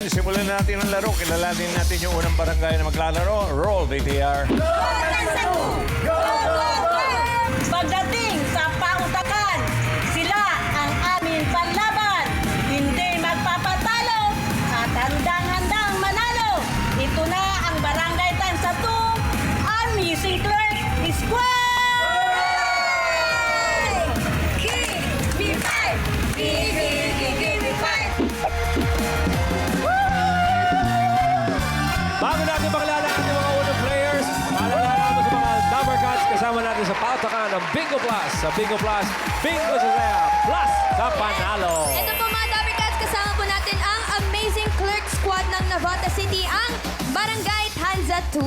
simulan na natin ang laro. Kilalanin natin yung unang barangay na maglalaro. Roll, VTR. Pagdating sa pautakan, sila ang aming panlaban. Hindi magpapatalo at handang-handang manalo. Ito na ang Barangay Tansa 2, Amazing Clerk Squad! Give me five! Give me five! Bago natin makilala ang ating mga unang players, paalala mo sa mga number cards kasama natin sa pautakan ng Bingo Plus. Sa Bingo Plus, Bingo sa saya, plus sa panalo. Ito po mga Dobby Cats, kasama po natin ang Amazing Clerk Squad ng Navota City, ang Barangay Tanza 2.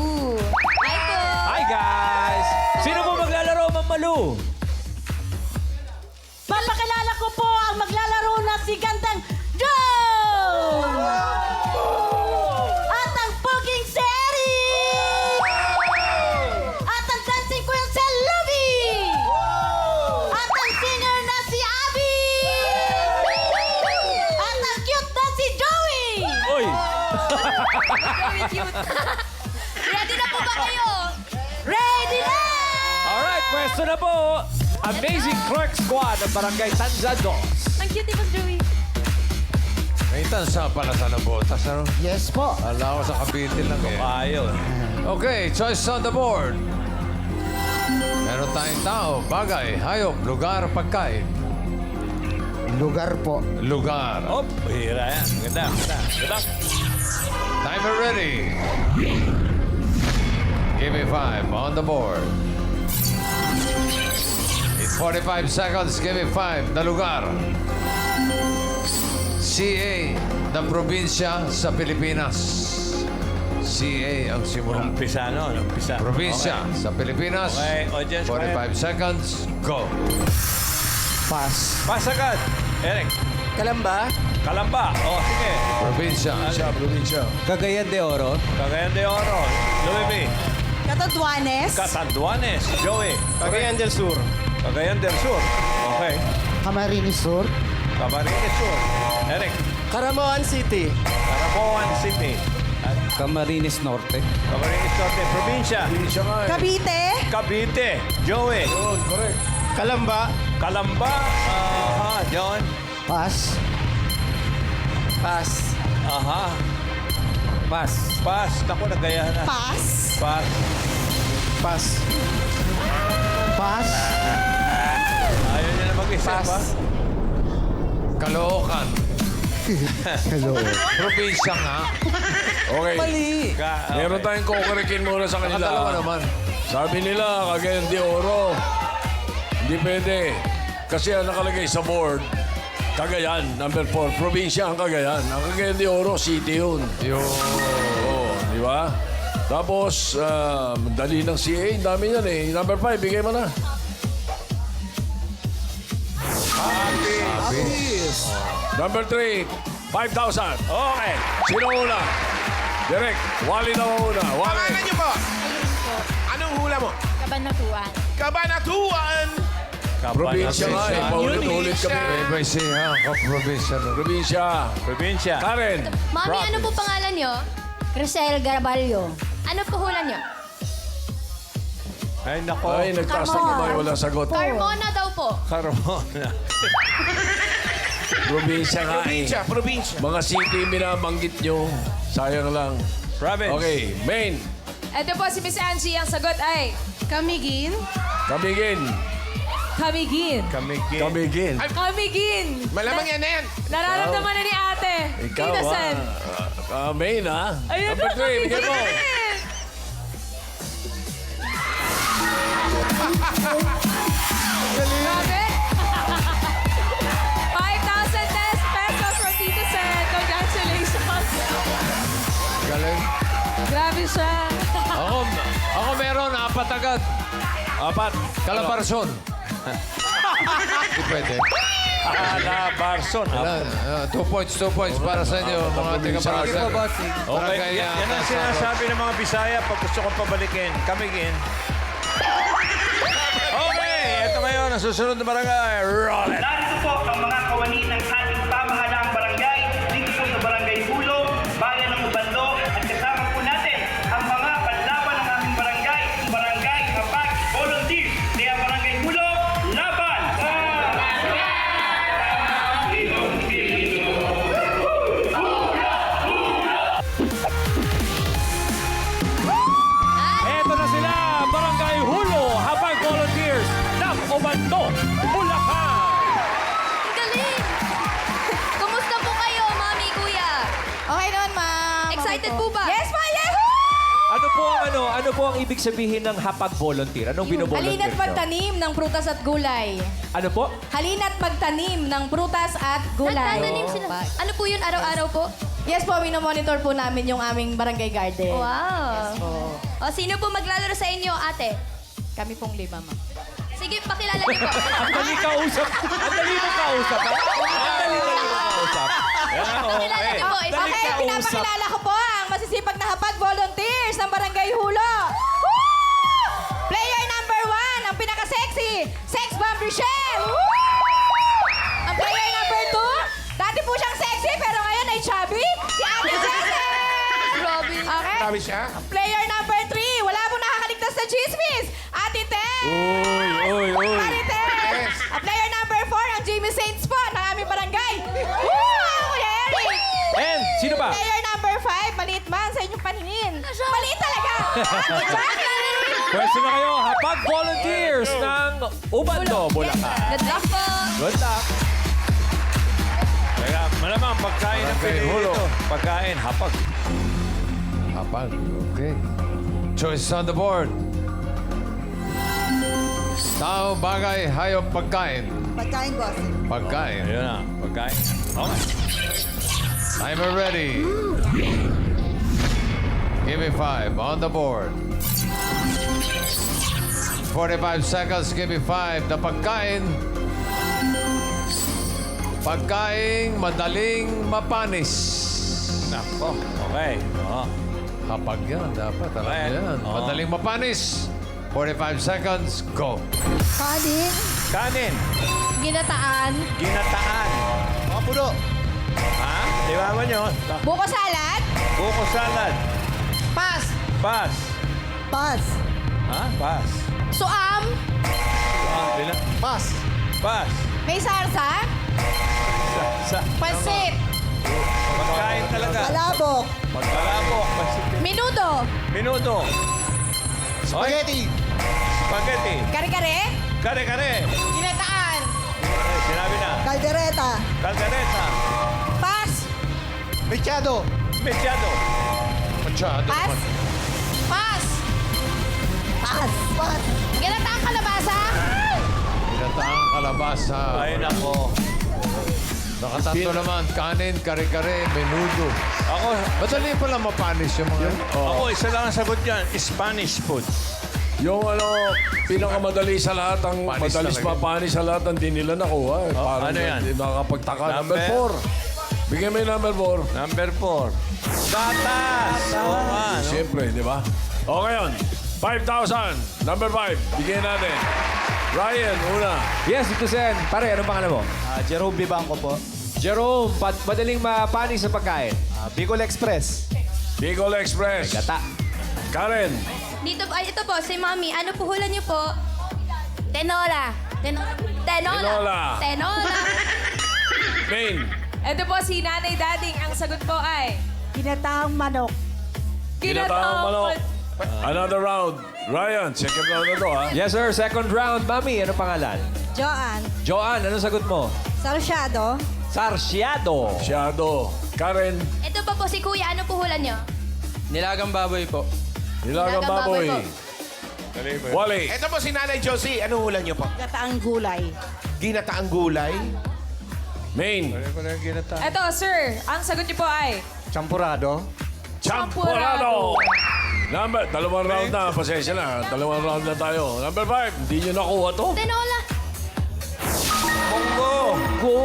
Hi po! Hi guys! Sino po maglalaro, Ma'am Malu? Papakilala ko po ang maglalaro na si Gandang Joe! At ang poging si Eric! At ang dancing queen si Luby! At ang singer na si Abby! At ang cute na si Joey! Uy! Very cute. Ready na po ba kayo? Ready na! Alright, pwesto na po. Amazing Clerk Squad ng Barangay Tanza 2. Ang cute ni Boss Joey. May tansa pala sa nabotas, ano? Yes po. Ala ko sa kabitin lang eh. Ayaw. Okay, choice on the board. Meron tayong tao, bagay, hayop, lugar, pagkain. Lugar po. Lugar. Oh, hira yan. Ganda, ganda. Good luck. Timer ready. Give me 5 on the board. In 45 seconds, give me 5 na lugar. CA na probinsya sa Pilipinas. CA ang simula. Umpisa, no? Umpisa. Probinsya sa Pilipinas. Okay, audience, 45 seconds, go. Pass. Pas agad. Eric. Kalamba. Kalamba. Oh, sige. Probinsya. Probinsya. Cagayan de Oro. Cagayan de Oro. Louis V. Catanduanes. Catanduanes. Joey. Cagayan del Sur. Cagayan del Sur. Okay. Camarines Sur. Camarines Sur. Eric. Caramoan City. Caraboan City. At Camarines Norte. Camarines Norte. Probinsya. Cavite. Cavite. Joey. Kalamba. Kalamba. Aha. John. Pass. Pass. Aha. Pas. Pas. Naku, nagayahan na. Pass. Pas. Pass. Pass. Ayaw niya na mag-isip, Pas. ha? Caloocan. Hello. Probinsya nga. Okay. Okay. Meron tayong kukurikin muna sa Nakadalawa kanila. naman. Sabi nila, Cagayan de Oro. Hindi pwede. Kasi ang nakalagay sa board, Cagayan, number 4. Probinsya ang Cagayan. Ang Cagayan de Oro, city yun. Yung... Oo, di ba? Tapos, dali ng CA, dami yan eh. Number 5, bigay mo na. Number 3, 5,000. Okay. Sino una? Direk, Wally na una. Wally. Pangalan niyo po? Anong hula mo? Kabanatuan. Kabanatuan! Probinsya nga eh. Paulit-ulit kami. May siya. Probinsya. Probinsya. Probinsya. Karen. Mami, ano po pangalan nyo? Crisel Garbalyo. Ano po hula nyo? Ay, nako. Ay, nagtaas ng kamay. Wala sagot. Carmona daw po. Carmona. Probinsya nga eh. Probinsya, probinsya. Mga city minabanggit nyo. Sayang lang. Province. Okay, main. Ito po si Miss Angie. Ang sagot ay Camiguin. Kamigin. Kamigin. Kamigin. Kamigin. Kamigin. Malamang yan na yan. Nararamdaman na ni ate. Ikaw Innocent. main ha. Ayun Number 3, bigyan mo. Grabe. 5,000 pesos from Tito Sen. Congratulations. Galing. Grabe siya. Ako meron, 4 agad. 4. Calabarzon. Hindi pwede. Calabarzon. Wala, 2 points, 2 points para sa inyo, mga taga-Barangay. Okay. Yan ang sinasabi ng mga Bisaya pag gusto kong pabalikin. Kamigin. Okay. Ito ngayon ang susunod na barangay. Roll it. Narito po ang mga kawani ng ating pamahalaang barangay dito po sa Barangay Hulog, Okay naman, ma'am. Excited po ba? Yes, ma! Yes! Ano po ang ibig sabihin ng hapag volunteer? Anong binovolunteer Halina't nyo? magtanim ng prutas at gulay. Ano po? Halina't magtanim ng prutas at gulay. Nagtatanim sila. Ano po yun araw-araw po? Yes po, minomonitor po namin yung aming barangay garden. Wow. O, sino po maglalaro sa inyo, ate? Kami pong 5, ma'am. Sige, pakilala niyo po. Ang dali kausap. Ang dali mo kausap. Ang dali mo kausap. Pakilala niyo po. Okay, kausap. pinapakilala ko po ang masisipag na hapag volunteers ng Barangay Hulo. Woo! Player number 1, ang pinaka-sexy, Sex Bomb Rochelle. Woo! Ang player number 2, dati po siyang sexy pero ngayon ay chubby, si Ate Janet. Grabe. Okay. Grabe siya. Player number 3, wala pong nakakaligtas sa chismis, Ate Ted. Uy. Marites. Ang player number 4, ang Jimmy Saints po ng aming barangay. Woo! Ang Kuya Eric. And, sino ba? Player number 5, maliit man sa inyong paningin. Maliit talaga. Ate Jacqueline. Pwesto na kayo, hapag volunteers ng Ubando, Bulacan. Good luck po. Good luck. Kaya malamang pagkain ang pwede Hulo. dito. Pagkain, hapag. Hapag. Okay. Choices on the board. Tao, bagay, hayop, pagkain. Pagkain, boss. Pagkain. Ayun na, pagkain. Okay. Timer ready. Give me 5 on the board. 45 seconds, give me 5. The pagkain. Pagkain madaling mapanis. Nako, okay. Oh. Hapag yan, dapat. Alam Okay. yan. Oo. Madaling mapanis. 45 seconds, go. Kanin. Kanin, Ginataan. ginataan. Mga puno. Ha? Di ba ba nyo? Buko salad. Buko salad. Pas. Pas. Pas. Ha? Pas. Suam. Bilang. Pas. Pas. May sarsa. Pansit. Pagkain talaga. Palabok. Palabok. Minuto. Minuto. Spaghetti. Spaghetti. Kare-kare. Kare-kare. Ginataan. Sinabi na. Caldereta. Caldereta. Pas. Mechado. Mechado. Machado. Pas. Pas. Pas. Pas. Ginataang kalabasa. Pinataang kalabasa. Ay, nako. Nakatatlo naman. Kanin, kare-kare, menudo. Ako, Madali pala mapanis yung mga... ako, isa lang ang sagot dyan. Spanish food. Yung pinakamadali sa lahat, ang Panis madalis talaga. mapanis sa lahat, ang di nila nakuha. Parang ano yan? hindi nakakapagtaka. Number Number? 4. Bigyan mo yung number 4. Number 4. Gatas. Oo nga, no? Siyempre, di ba? O ngayon, 5,000. Number 5. Bigyan natin. Ryan, una. Yes, Tito Sen. Pare, anong pangalan mo? Jerome Vivanco po. Jerome, madaling mapanis sa pagkain. Bicol Express. Bicol Express. Gata. Karen. Dito, ay, ito po, si Mami. Ano po hula niyo po? Tenola. Tenola. Tenola. Main. Ito po si Nanay Dading. Ang sagot po ay... Ginataang manok. Ginataang manok. Another round. Ryan, second round na to, ha? Yes, sir. Second round. Mami, anong pangalan? Joan. Joanne, anong sagot mo? Salsyado. Sarsiado. Shadow. Karen. Ito pa po si Kuya. Ano po hula niyo? Nilagang baboy po. Nilagang baboy. Wally. Ito po si Nanay Josie. Anong hula niyo po? Ginataang gulay. Ginataang gulay. Main. Ito, sir. Ang sagot niyo po ay... Champurado. Champurado. Dalawang round na. Pasensya na. Dalawang round na tayo. Number 5. Hindi nyo nakuha to. Tenola. Bongo. Go!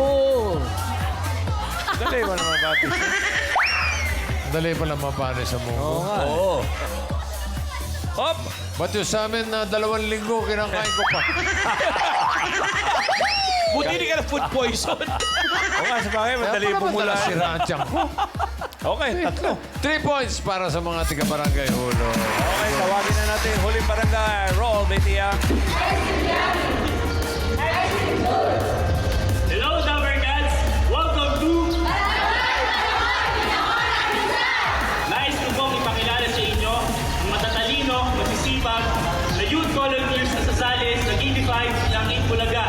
Dali mo naman, papi. Madali pala mapanis sa munggo. Oo. Hop! Ba't yung sa amin na 2 linggo kinakain ko pa? Buti hindi ka na food poison. O nga, sa bagay, madali Kaya pala pumula. madalas sira ang tiyan ko. Okay, tatlo. 3 points para sa mga tiga-barangay Hulo. Okay, tawagin na natin. Huling barangay. Roll, Betia. Hello, Summer Cats! Welcome to... Nice ko pong ipakilala sa inyo ang matatalino, masisipag na youth volunteers na sasali sa GB5 ng Itbulaga.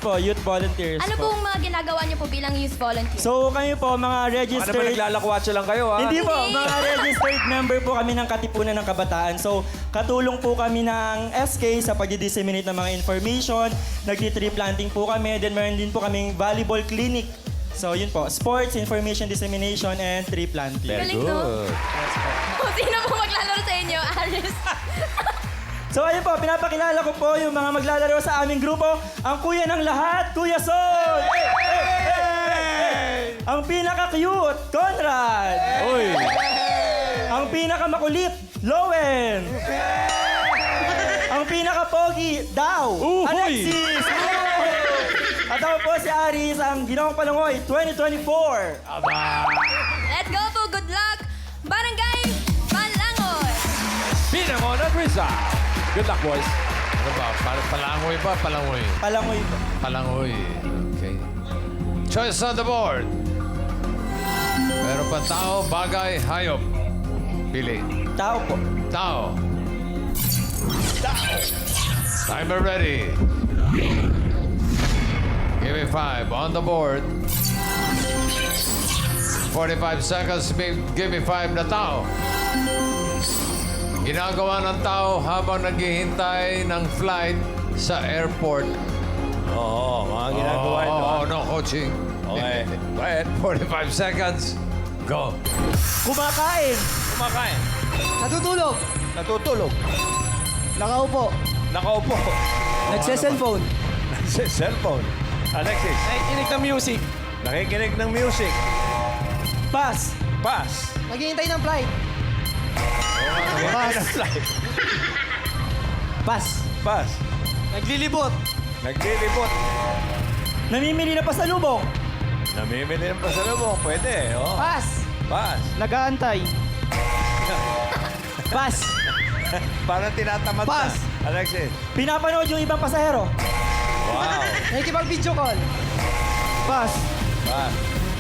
po, youth volunteers Ano pong mga ginagawa niyo po bilang youth volunteer? So kami po, mga Ano ba registered... naglalakwatsa lang kayo, ha? Hindi po, mga registered member po kami ng Katipunan ng Kabataan. So, katulong po kami ng SK sa pag-disseminate ng mga information. Nagti-tree planting po kami. Then meron din po kaming volleyball clinic. So, yun po. Sports, information dissemination, and tree planting. Galing, no? Kung sino po maglalaro sa inyo, Aris? So, ayun po. Pinapakilala ko po yung mga maglalaro sa aming grupo. Ang kuya ng lahat, Kuya Sol! Ang pinaka-cute, Conrad! Uy! Ang pinaka-makulit, Lowen! Ang pinaka-pogi, Daw! Uy! Alexis! At ako po si Aris, ang Ginawang Palangoy 2024. Let's go po. Good luck. Barangay Palangoy. Binangon at Rizal. Good luck, boys. Ano ba? Palangoy ba? Palangoy. Palangoy po. Palangoy. Okay. Choice on the board. Meron pa tao, bagay, hayop. Pili. Tao po. Tao. Timer ready. Give me 5 on the board. 45 seconds. Give me 5 na tao. Ginagawa ng tao habang naghihintay ng flight sa airport. Oo, mga ginagawa ito. Oh, no coaching. Okay. Go ahead. 45 seconds. Go. Kumakain. Kumakain. Natutulog. Natutulog. Nakaupo. Nakaupo. Nagse-cellphone. Cellphone. Alexis. Nakikinig ng music. Nakikinig ng music. Pass. Pass. Naghihintay ng flight. Pass. Flight. Pass. Pass. Naglilibot. Naglilibot. Namimili na pasalubong. Namimili ng pasalubong. Pwede. Oh. Pass. Pass. Nag-aantay. Pass. Parang tinatamad Pass. na. Alexis. Pinapanood yung ibang pasahero. Wow. Nakikipag-video call. Pass. Pass.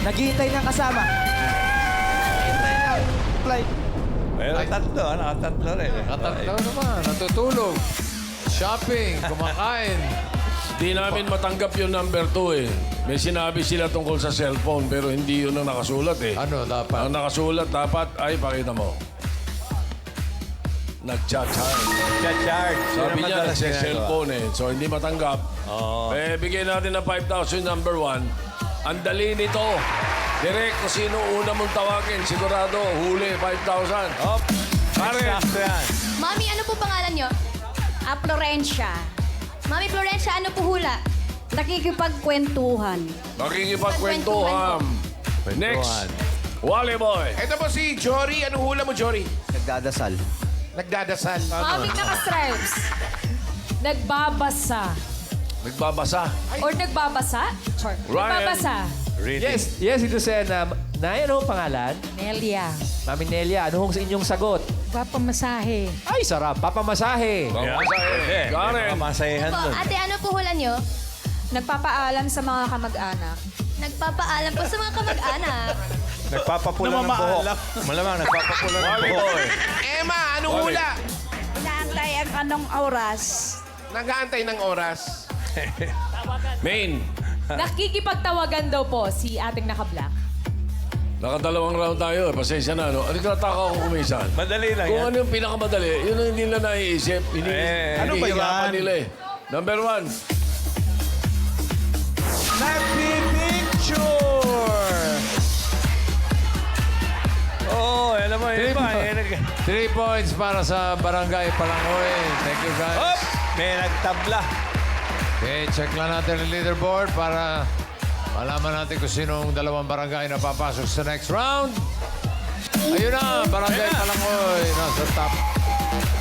Naghihintay ng kasama. Naghihintay ng flight. Meron tatlo. Nakatatlo rin. Katatlo naman. Natutulog. Shopping. Kumakain. Di namin matanggap yung number 2 eh. May sinabi sila tungkol sa cellphone pero hindi yun ang nakasulat eh. Ano dapat? Ang nakasulat dapat ay pakita mo. Nag-charge. Charge. Sabi niya nagse-cellphone eh. So hindi matanggap. Oo. Eh, bigyan natin ng 5,000 number 1. Ang dali nito. Direct kung sino una mong tawagin. Sigurado, huli 5,000. Hop. Pare. Sakto yan. Mami, ano po pangalan niyo? Florencia. Mami Florencia, ano po hula? Nakikipagkwentuhan. Makikipagkwentuhan. Next. Wally Boy. Ito po si Jory. Anong hula mo, Jory? Nagdadasal. Nagdadasal. Mami naka-stripes. Nagbabasa. Nagbabasa. Or nagbabasa? Sure. Ryan. Nagbabasa. Reading. Yes, ito sa Nay, ano ang pangalan? Nelia. Mami Nelia, ano hong sa inyong sagot? Papamasahe. Ay, sarap. Papamasahe. Pwede. Karen. Masayahan Po, dun. ate, ano po hula niyo? Nagpapaalam sa mga kamag-anak. Nagpapaalam po sa mga kamag-anak. Nagpapapula ng buhok. Malamang, nagpapapula ng Wally buhok. Boy. Emma, anong Wally. hula? Inaantay ang anong oras. Nag-aantay ng oras. Main. Nakikipagtawagan daw po si ating naka-black. Nakadalawang round tayo. Pasensya na, no? Ano nataka akong kumisan? Madali lang Kung yan. ano yung pinakamadali, yun ang hindi nila naiisip. ano ba yan? Nila eh. Number 1. Nagpipicture! Oh, alam mo, yun ba? 3 points para sa Barangay Palangoy. Thank you, guys. Hop! May nagtabla. Okay, check lang natin ang leaderboard para malaman natin kung sinong dalawang barangay na papasok sa next round. Ayun na, Barangay Palangoy nasa top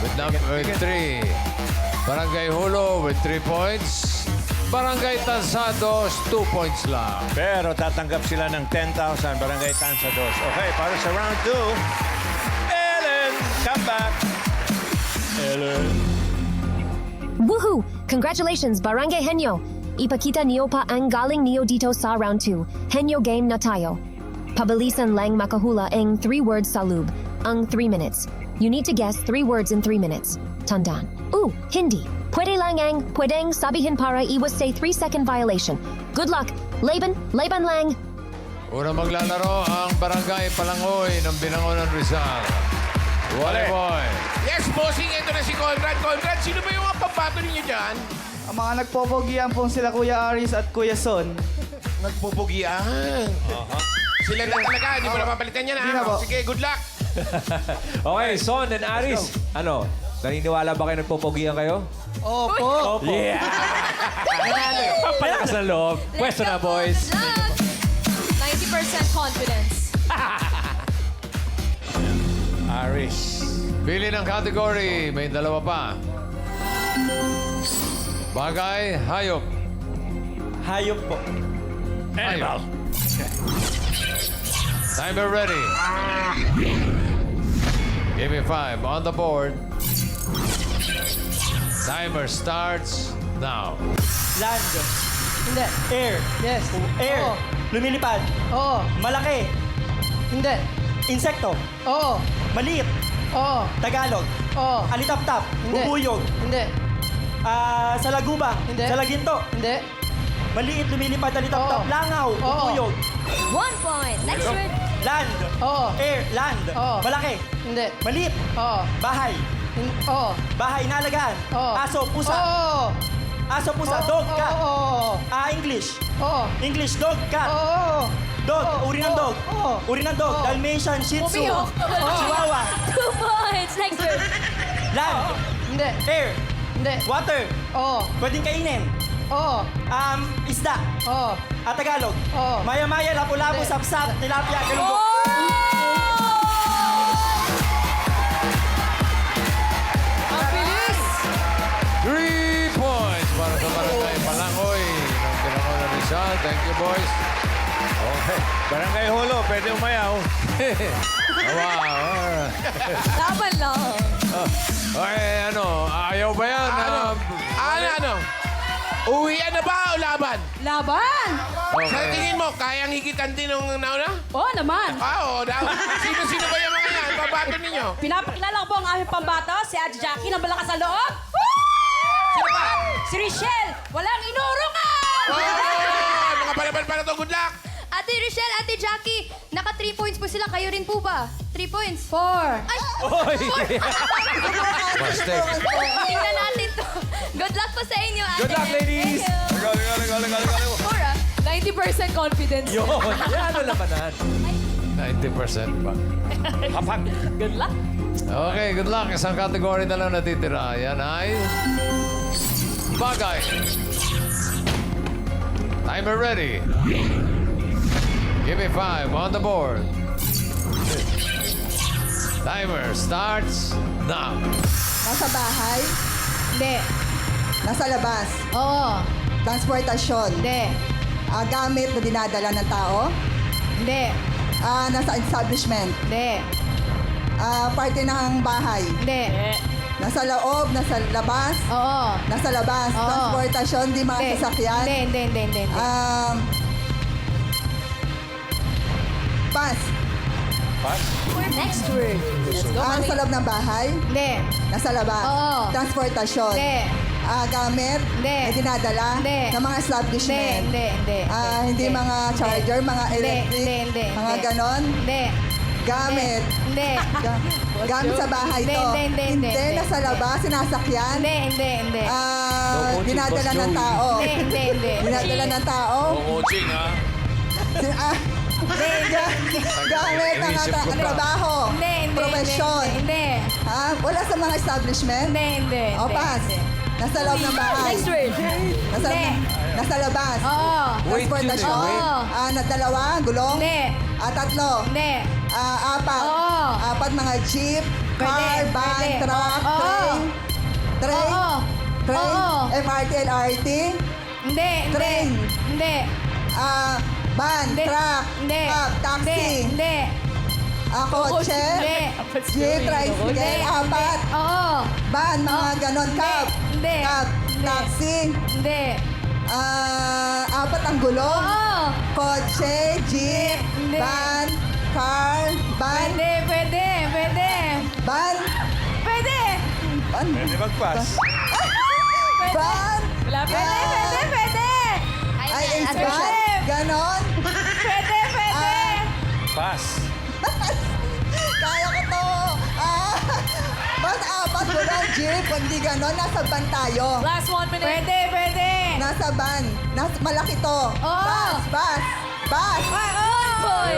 with number 3. Barangay Hulo with 3 points. Barangay Tansados, 2 points lang. Pero tatanggap sila ng 10,000 Barangay Tansados. Okay, para sa round 2, Ellen, come back. Ellen. Woohoo! Congratulations, Barangay Henyo! Ipakita niyo pa ang galing niyo dito sa round 2. Henyo game na tayo. Pabilisan lang makahula ang 3 words sa loob. Ang 3 minutes. You need to guess 3 words in 3 minutes. Tandaan. Hindi. Pwede lang ang pwedeng sabihin para iwas sa 3-second violation. Good luck. Laban lang. Una maglalaro ang Barangay Palangoy ng Binangonan Rizal. Wale boy. Yes, bossing. Ito na si Conrad. Conrad, sino ba yung mga pambato ninyo dyan? Ang mga nagpopogian po sila Kuya Aris at Kuya Son. Nagpupugian. Sila na talaga. Hindi mo na papalitan yan, Hindi na po. Sige, good luck. Okay, Son and Aris. Ano? Naniniwala ba kayo nagpopogian kayo? Opo. Yeah! Papalakas ng loob. Pwesto na, boys. Good luck! 90% confidence. Aris. Pili ng category. May dalawa pa. Bagay, hayop. Hayop po. Hayop. Timer ready. Give me 5 on the board. Timer starts now. Land. Hindi. Air. Yes. Air. Oo. Lumilipad. Oo. Malaki. Hindi. Insekto. Oo. Maliit. Oo. Tagalog. Oo. Alitap-tap. Hindi. Bubuyog. Hindi. Salaguba. Hindi. Salaginto. Hindi. Maliit, lumilipad, alitap-tap. Oo. Langaw. Bubuyog. 1 point. Next word. Land. Oo. Air. Land. Oo. Malaki. Hindi. Maliit. Oo. Bahay. Oo. Bahay, inalagaan. Oo. Aso, pusa. Oo. Aso, pusa. Dog, cat. Oo. English. Oo. English, dog, cat. Oo. Dog, Oo. uri ng dog. Oo. Uri ng dog. Oo. Dalmatian, Shih Tzu. Pumiyok. Chihuahua. 2 points. Next word. Land. Hindi. Air. Hindi. Water. Oo. Pwedeng kainin. Oo. Isda. Oo. Tagalog. Oo. Maya-maya, lapu-lapu, Hindi. sapsap, tilapia, galungo. Ang bilis! 3 points para sa Barangay Palangoy ng Binangonan Rizal. Thank you, boys. Okay. Barangay Hulo, pwede umayaw. Wow. Laban lang. Okay, ayaw ba yan? Ano? Uwian na ba o laban? Laban! Sa tingin mo, kayang higitan din ng nauna? Oo naman. Oo, daw. Sino-sino ba yung mga yan? Babato ninyo? Pinapakilala ko po ang aming pambato, si Ate Jackie ng Balakas sa Loob. Sino pa? Si Richelle, walang inurungan! Mga palaban para to, good luck! Ate Rochelle, Ate Jackie, naka 3 points po sila. Kayo rin po ba? 3 points? 4. Ay! Oy! Bastek. Tingnan natin to. Good luck po sa inyo, Ate. Good luck, ladies! Thank you. 90% confidence. Yun! Yan ang labanan. 90% ba? Kapag. Good luck. Okay, good luck. Isang category na lang natitira. Yan ay... Bagay. Timer ready. Give me 5 on the board. Timer starts now. Nasa bahay. Hindi. Nasa labas. Oo. Transportasyon. Hindi. Gamit na dinadala ng tao. Hindi. Nasa establishment. Hindi. Parte ng bahay. Hindi. Nasa loob, nasa labas. Oo. Nasa labas. Oo. Transportasyon, di mga Hindi. sasakyan. Hindi. Pass. Next word. Let's go. Nasa loob ng bahay. Hindi. Nasa labas. Oo. Transportasyon. Hindi. Gamit Hindi. na dinadala Hindi. ng mga establishment. Hindi. Hindi mga charger, mga electric, Hindi. mga ganon. Hindi. Gamit. Hindi. Gamit sa bahay to. Hindi. Nasa labas, sinasakyan. Hindi. Dinadala ng tao. Hindi. Dinadala ng tao. Coaching, ha? Gamit ng trabaho. Hindi. Profesyon. Hindi. Wala sa mga establishment. Hindi. O, pass. Nasa loob ng bahay. Next word. Nasa labas. Oo. Transportasyon. Oo. Dalawa, gulong. Hindi. Tatlo. Hindi. Apat. Oo. Apat mga jeep, car, Pwede, van, pwede. truck, Oo. train. Oo. Train, Oo. MRT, LRT. Hindi. Train. Hindi. Van, Hindi. truck, Hindi. taxi, Hindi. kotse, Hindi. jeep, tricycle, Hindi. apat. Oo. Van, mga ganon, cab. Hindi. Cab, taxi, Hindi. apat ang gulong. Oo. Kotse, jeep, Hindi. van, car, van, Pwede. van, Pwede. van. Pwede mag-pass. Isban? Pwede. Ay, Isban? Ganon? Pwede. Pass. Kaya ko to. Ba't apat walang jeep? Hindi ganon. Nasa ban tayo. Last 1 minute. Pwede. Nasa ban. Malaki to. Oo. Bus. Boy.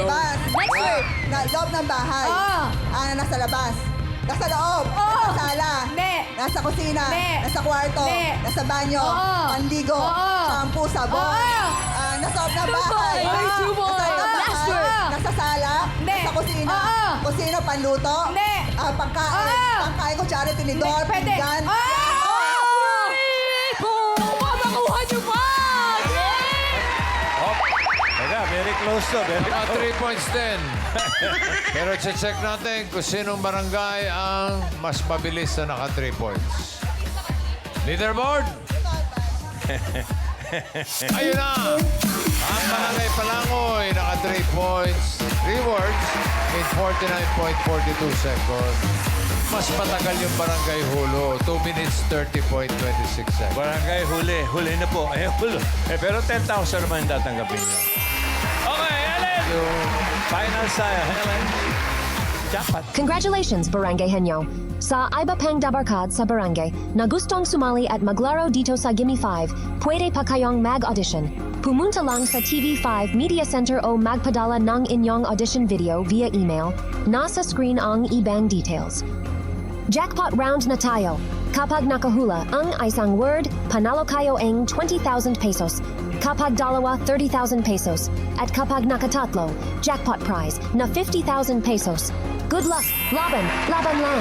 Bus. Next word. Loob ng bahay. Oo. Nasa labas. Nasa loob. Oo. Nasa sala. Hindi. Nasa kusina. Hindi. Nasa kwarto. Hindi. Nasa banyo. Oo. Panligo. Oo. Shampoo, sabon. Oo. Nasa loob ng Two bahay. boys. Ay, two boys. Nasa loob ng Last bahay. word. Nasa sala. Hindi. Nasa kusina. Oo. Kusina, panluto. Hindi. Pagkain. Oo. Pagkain ko, tsara, tinidor, Pwede. pinggan. Makuha niyo pa! Oh. Teka, very close to. Very Mga close. 3 points din. Pero check natin kung sinong barangay ang mas mabilis na naka 3 points. Leaderboard! Ayun na! Ang barangay Palangoy naka 3 points. 3 words in 49.42 seconds. Mas matagal yung barangay Hulo. 2 minutes 30.26 seconds. Barangay huli. Huli na po. Hulo. Pero 10,000 naman yung tatanggapin niyo. Okay, Ellen! Final sa'yo, Ellen. Jackpot. Congratulations, Barangay Henyo. Sa Iba Pang Dabarkad sa Barangay, na gustong sumali at maglaro dito sa Gimme 5, pwede pa kayong mag-audition. Pumunta lang sa TV5 Media Center o magpadala ng inyong audition video via email. Nasa screen ang ibang details. Jackpot round na tayo. Kapag nakahula ang isang word, panalo kayo ang 20,000 pesos. Kapag dalawa, 30,000 pesos. At kapag nakatatlo, jackpot prize na 50,000 pesos. Good luck! Laban lang!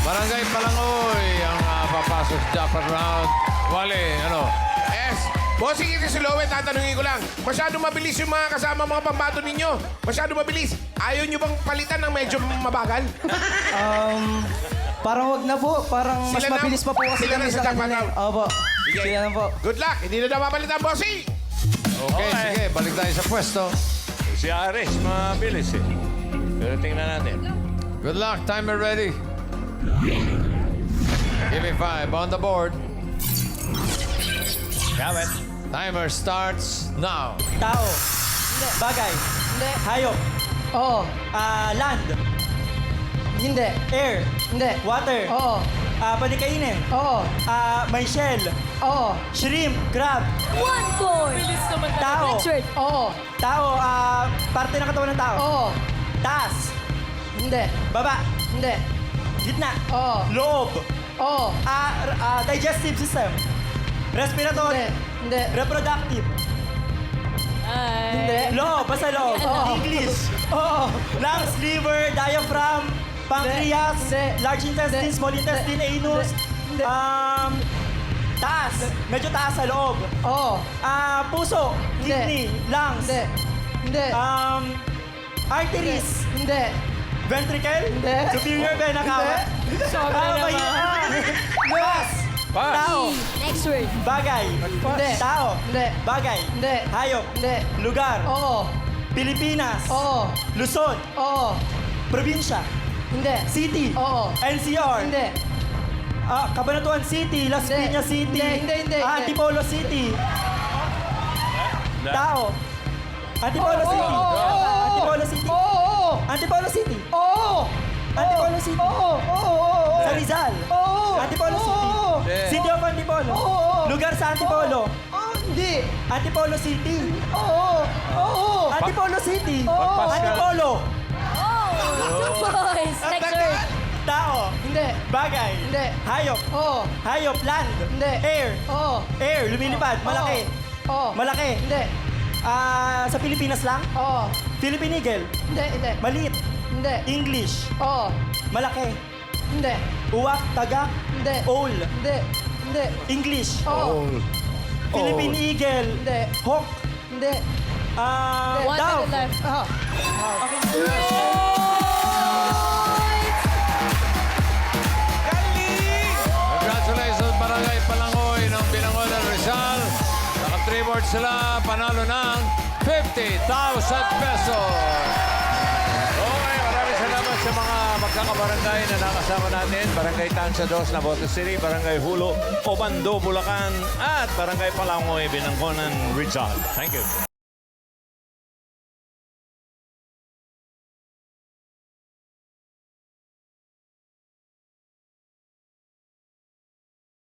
Barangay Palangoy ang papasok sa jackpot round. Wale, ano? Yes. Bossing, ito si Lowe, tatanungin ko lang. Masyado mabilis yung mga kasama mga pambato ninyo. Masyado mabilis. Ayaw nyo bang palitan ng medyo mabagal? Parang wag na po. Parang mas Sila na- mabilis pa po kasi sila na kami sa sa jackpot kanila. round. Opo. Sila na po. Good luck. Hindi na daw mapalitan, bossing. Okay, sige. Balik tayo sa pwesto. Si Aris, mabilis eh. Pero tingnan natin. Good luck. Timer ready. Give me 5 on the board. Gamit. Timer starts now. Tao. Bagay. Hayop. Oo. Land. Hindi. Air. Hindi. Water. Oo. Pwede kainin. Oo. May shell. Oo. Shrimp. Crab. 1 point. Bilis naman Tao. Next word. Oo. Tao. Parte ng katawan ng tao. Oo. Taas. Hindi. Baba. Hindi. Gitna. Oo. Loob. Oo. Digestive system. Respiratory. Hindi. Reproductive. Hindi. Loob. Basta loob. Oo. English. Oo. Lungs, liver, diaphragm, pancreas, Hindi. large intestine, Hindi. small intestine, Hindi. anus. Hindi. Taas. Medyo taas sa loob. Oo. Puso, Hindi. kidney, lungs. Hindi. Hindi. Arteries. Hindi. Ventricle? Hindi. Superior vena cava? Sobra naman. Pass. Pass. Tao. Next word. Bagay. Hindi. Tao. Hindi. Bagay. Hindi. Hayop. Hindi. Lugar. Oo. Pilipinas. Oo. Luzon. Oo. Probinsya. Hindi. City. Oo. NCR. Hindi. Cabanatuan City. Las Hindi. Piñas City. Hindi. Antipolo City. Na- Tao. Antipolo Oo. City. Oo. Antipolo City. Oo. Antipolo City. Oo. Antipolo City. Oo. Sa Rizal. Oo. Antipolo City. City of Antipolo. Oo. Lugar sa Antipolo. Hindi. Antipolo City. Oo. Oo. Antipolo City. Pagpascal. Antipolo. Oh, 2 points. Next word. Tao. Hindi. Bagay. Hindi. Hayop. Oo. Hayop. Land. Hindi. Air. Oo. Air. Lumilipad. Malaki. Oo. Malaki. Hindi. Sa Pilipinas lang? Oo. Philippine Eagle. Hindi. Maliit. Hindi. English. Oo. Malaki. Hindi. Uwak. Tagak. Hindi. Owl. Hindi. Hindi. English. Oo. Philippine Eagle. Hindi. Hawk. Hindi. One Dove. minute left. Congratulations, Barangay Palangoy ng Binangonan Rizal. Naka 3 boards sila, panalo ng 50,000 pesos. Okay, maraming salamat sa mga magkakabarangay na nakasama natin. Barangay Tanza 2, Navotas City, Barangay Hulo, Obando, Bulacan, at Barangay Palangoy, Binanggonan, Rizal. Thank you.